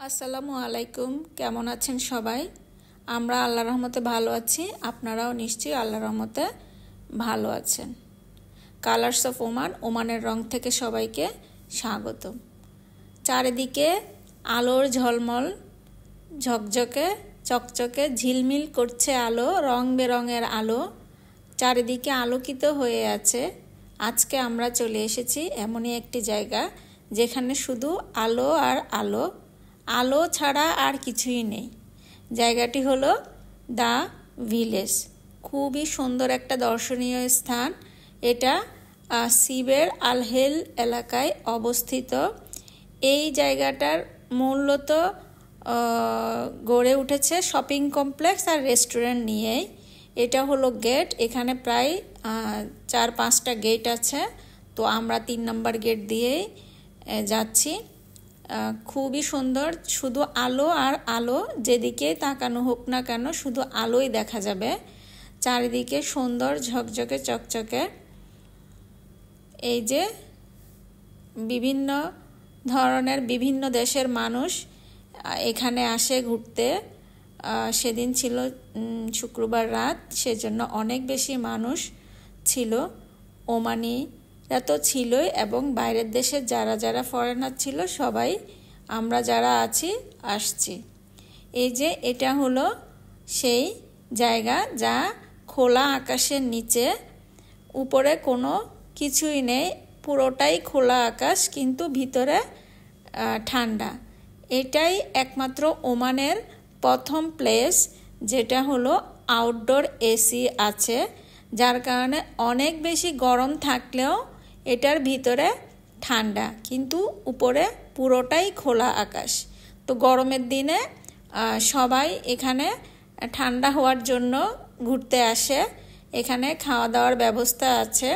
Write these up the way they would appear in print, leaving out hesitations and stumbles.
আসসালামু আলাইকুম। কেমন আছেন সবাই? আমরা আল্লাহর রহমতে ভালো আছি। আপনারাও নিশ্চয়ই আল্লাহর রহমতে ভালো আছেন। কালার্স অফ ওমান, ওমানের রং থেকে সবাইকে স্বাগত। চারিদিকে আলোর ঝলমল, ঝকঝকে চকচকে ঝিলমিল করছে আলো, রং বেরঙের আলো চারিদিকে আলোকিত হয়ে আছে। আজকে আমরা চলে এসেছি এমনই একটি জায়গা যেখানে শুধু আলো আর আলো, আলো ছাড়া আর কিছুই নেই। জায়গাটি হলো দ্য ভিলেজ। খুবই সুন্দর একটা দর্শনীয় স্থান। এটা সিবের আলহেল এলাকায় অবস্থিত। এই জায়গাটার মূলত গড়ে উঠেছে শপিং কমপ্লেক্স আর রেস্টুরেন্ট নিয়েই। এটা হলো গেট। এখানে প্রায় 4-5টা গেট আছে। তো আমরা 3 নম্বর গেট দিয়েই যাচ্ছি। খুবই সুন্দর, শুধু আলো আর আলো, যেদিকে তাকানো হোক না কেন শুধু আলোই দেখা যাবে। চারিদিকে সুন্দর ঝকঝকে চকচকে। এই যে বিভিন্ন ধরনের বিভিন্ন দেশের মানুষ এখানে আসে ঘুরতে। সেদিন ছিল শুক্রবার রাত, সেজন্য অনেক বেশি মানুষ ছিল। ওমানিরা তো ছিলই, এবং বাইরের দেশের যারা যারা ফরেনার ছিল সবাই আমরা যারা আছি আসছি। এই যে এটা হলো সেই জায়গা যা খোলা আকাশের নিচে, উপরে কোনো কিছুই নেই, পুরোটাই খোলা আকাশ, কিন্তু ভিতরে ঠান্ডা। এটাই একমাত্র ওমানের প্রথম প্লেস যেটা হলো আউটডোর এসি আছে, যার কারণে অনেক বেশি গরম থাকলেও এটার ভিতরে ঠান্ডা, কিন্তু উপরে পুরোটাই খোলা আকাশ। তো গরমের দিনে সবাই এখানে ঠান্ডা হওয়ার জন্য ঘুরতে আসে। এখানে খাওয়া দাওয়ার ব্যবস্থা আছে,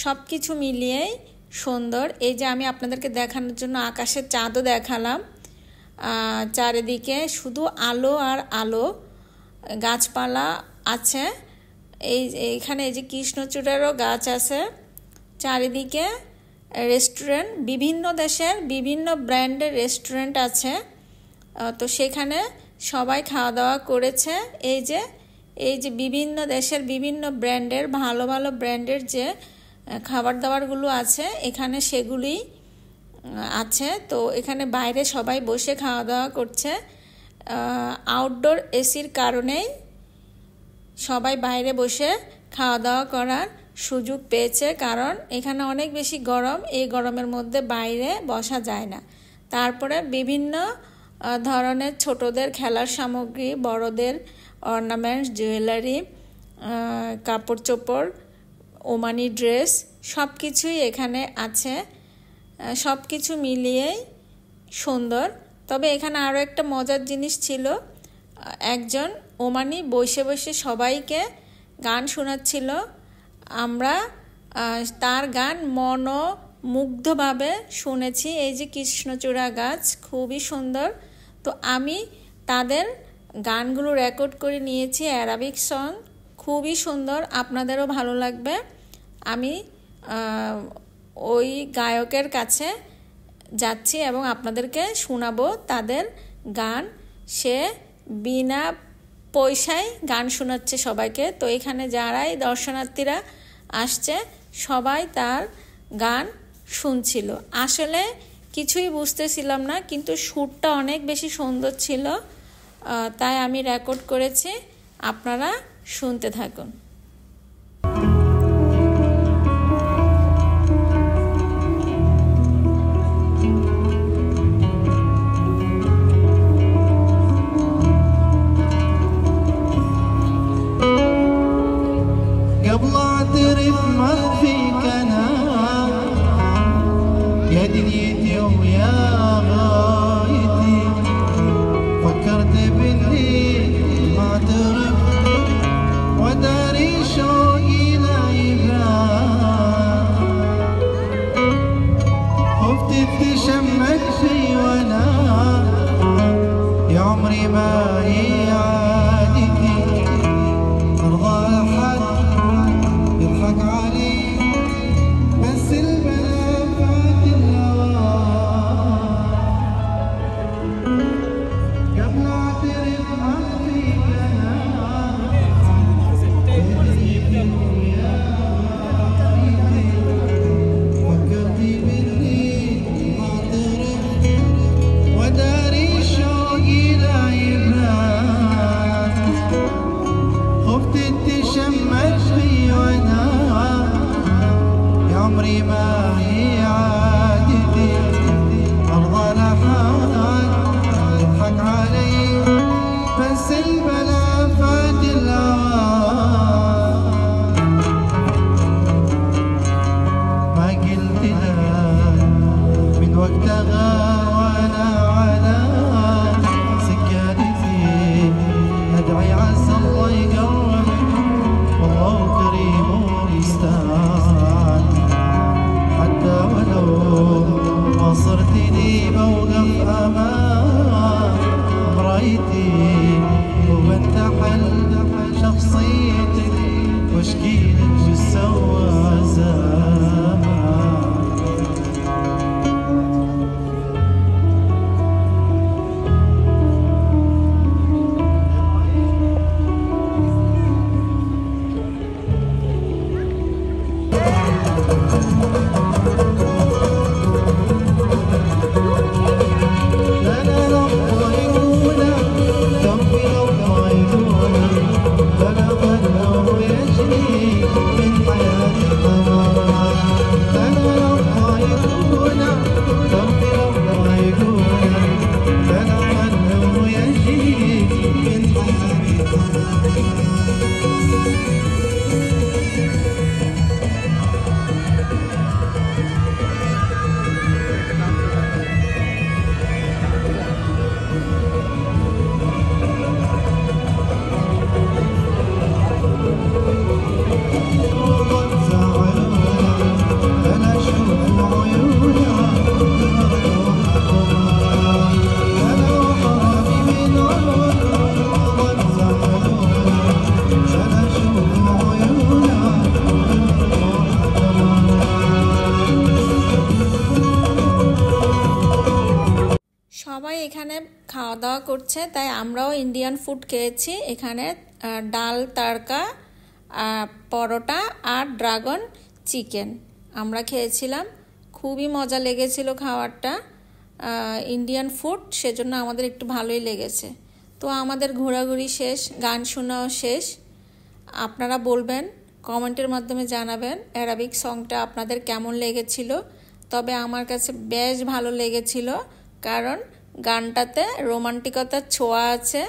সব কিছু মিলিয়েই সুন্দর। এই যে আমি আপনাদেরকে দেখানোর জন্য আকাশের চাঁদও দেখালাম। চারিদিকে শুধু আলো আর আলো, গাছপালা আছে। এইখানে এই যে কৃষ্ণচূড়ারও গাছ আছে। চারিদিকে রেস্টুরেন্ট, বিভিন্ন দেশের বিভিন্ন ব্র্যান্ডের রেস্টুরেন্ট আছে। তো সেখানে সবাই খাওয়া দাওয়া করেছে। এই যে বিভিন্ন দেশের বিভিন্ন ব্র্যান্ডের ভালো ভালো ব্র্যান্ডের যে খাবার দাবারগুলো আছে এখানে সেগুলি আছে। তো এখানে বাইরে সবাই বসে খাওয়া দাওয়া করছে। আউটডোর এসির কারণেই সবাই বাইরে বসে খাওয়া দাওয়া করার সুযোগ পেয়েছে, কারণ এখানে অনেক বেশি গরম। এই গরমের মধ্যে বাইরে বসা যায় না। তারপরে বিভিন্ন ধরনের ছোটদের খেলার সামগ্রী, বড়দের অর্নামেন্টস, জুয়েলারি, কাপড় চোপড়, ওমানি ড্রেস, সব কিছুই এখানে আছে। সব কিছু মিলিয়েই সুন্দর। তবে এখানে আরও একটা মজার জিনিস ছিল, একজন ওমানি বসে বসে সবাইকে গান শোনাচ্ছিল। আমরা তার গান মনোমুগ্ধভাবে শুনেছি। এই যে কৃষ্ণচূড়া গাছ খুবই সুন্দর। তো আমি তাদের গানগুলো রেকর্ড করে নিয়েছি, অ্যারাবিক সং, খুবই সুন্দর, আপনাদেরও ভালো লাগবে। আমি ওই গায়কের কাছে যাচ্ছি এবং আপনাদেরকে শোনাবো তাদের গান। সে বিনা পয়সায় গান শোনাচ্ছে সবাইকে। তো এখানে যারাই দর্শনার্থীরা আসছে সবাই তার গান শুনছিল। আসলে কিছুই বুঝতেছিলাম না, কিন্তু সুরটা অনেক বেশি সুন্দর ছিল, তাই আমি রেকর্ড করেছি। আপনারা শুনতে থাকুন। قبل اعترف ما فيك انا يا دنيتي ويا غايتي فكرت باللي ما اعترف وداري قبل اعترف ما فيك انا فكرتي باللي اعترف وداري شوقي لا يبان خفت تشمت في وانا يا عمري ما هي عادتي ارضى لحال تضحك علي بس البلا فات الاوان ما قلت لها من وقتها وانا على سكانتي ادعي عسى الله يقرب والله كريم ويستاهل حتى ولو ما صرت لي موقف امان مرايتي وبنتحل شخصيتك واشكيلك شو سوى زمان সবাই এখানে খাওয়া দাওয়া করছে, তাই আমরাও ইন্ডিয়ান ফুড খেয়েছি। এখানে ডাল তড়কা, পরোটা আর ড্রাগন চিকেন আমরা খেয়েছিলাম। খুবই মজা লেগেছিল খাবারটা, ইন্ডিয়ান ফুড, সেজন্য আমাদের একটু ভালোই লেগেছে। তো আমাদের ঘোরাঘুরি শেষ, গান শোনাও শেষ। আপনারা বলবেন, কমেন্টের মাধ্যমে জানাবেন অ্যারাবিক সংটা আপনাদের কেমন লেগেছিল। তবে আমার কাছে বেশ ভালো লেগেছিল, কারণ গানটাতে রোমান্টিকতার ছোঁয়া আছে,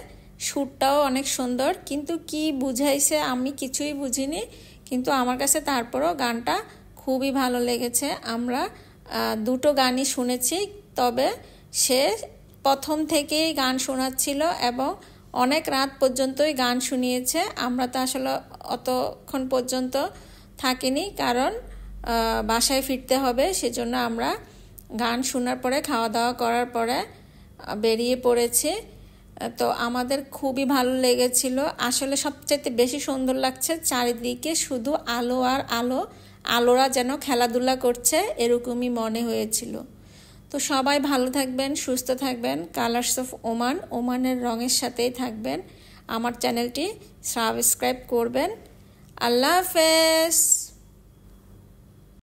সুরটাও অনেক সুন্দর, কিন্তু কি বুঝাইছে আমি কিছুই বুঝিনি, কিন্তু আমার কাছে তারপরও গানটা খুবই ভালো লেগেছে। আমরা দুটো গানই শুনেছি, তবে সে প্রথম থেকেই গান শোনাচ্ছিল এবং অনেক রাত পর্যন্তই গান শুনিয়েছে। আমরা তো আসলে অতক্ষণ পর্যন্ত থাকিনি, কারণ বাসায় ফিরতে হবে, সেজন্য আমরা গান শোনার পরে খাওয়া দাওয়া করার পরে বেরিয়ে পড়েছি। তো আমাদের খুবই ভালো লেগেছিল। আসলে সবচেয়ে বেশি সুন্দর লাগছে চারিদিকে শুধু আলো আর আলো, আলোরা যেন খেলাধুলা করছে এরকমই মনে হয়েছিল। তো সবাই ভালো থাকবেন, সুস্থ থাকবেন। কালার্স অফ ওমান, ওমানের রঙের সাথেই থাকবেন। আমার চ্যানেলটি সাবস্ক্রাইব করবেন। আল্লাহ হাফেজ।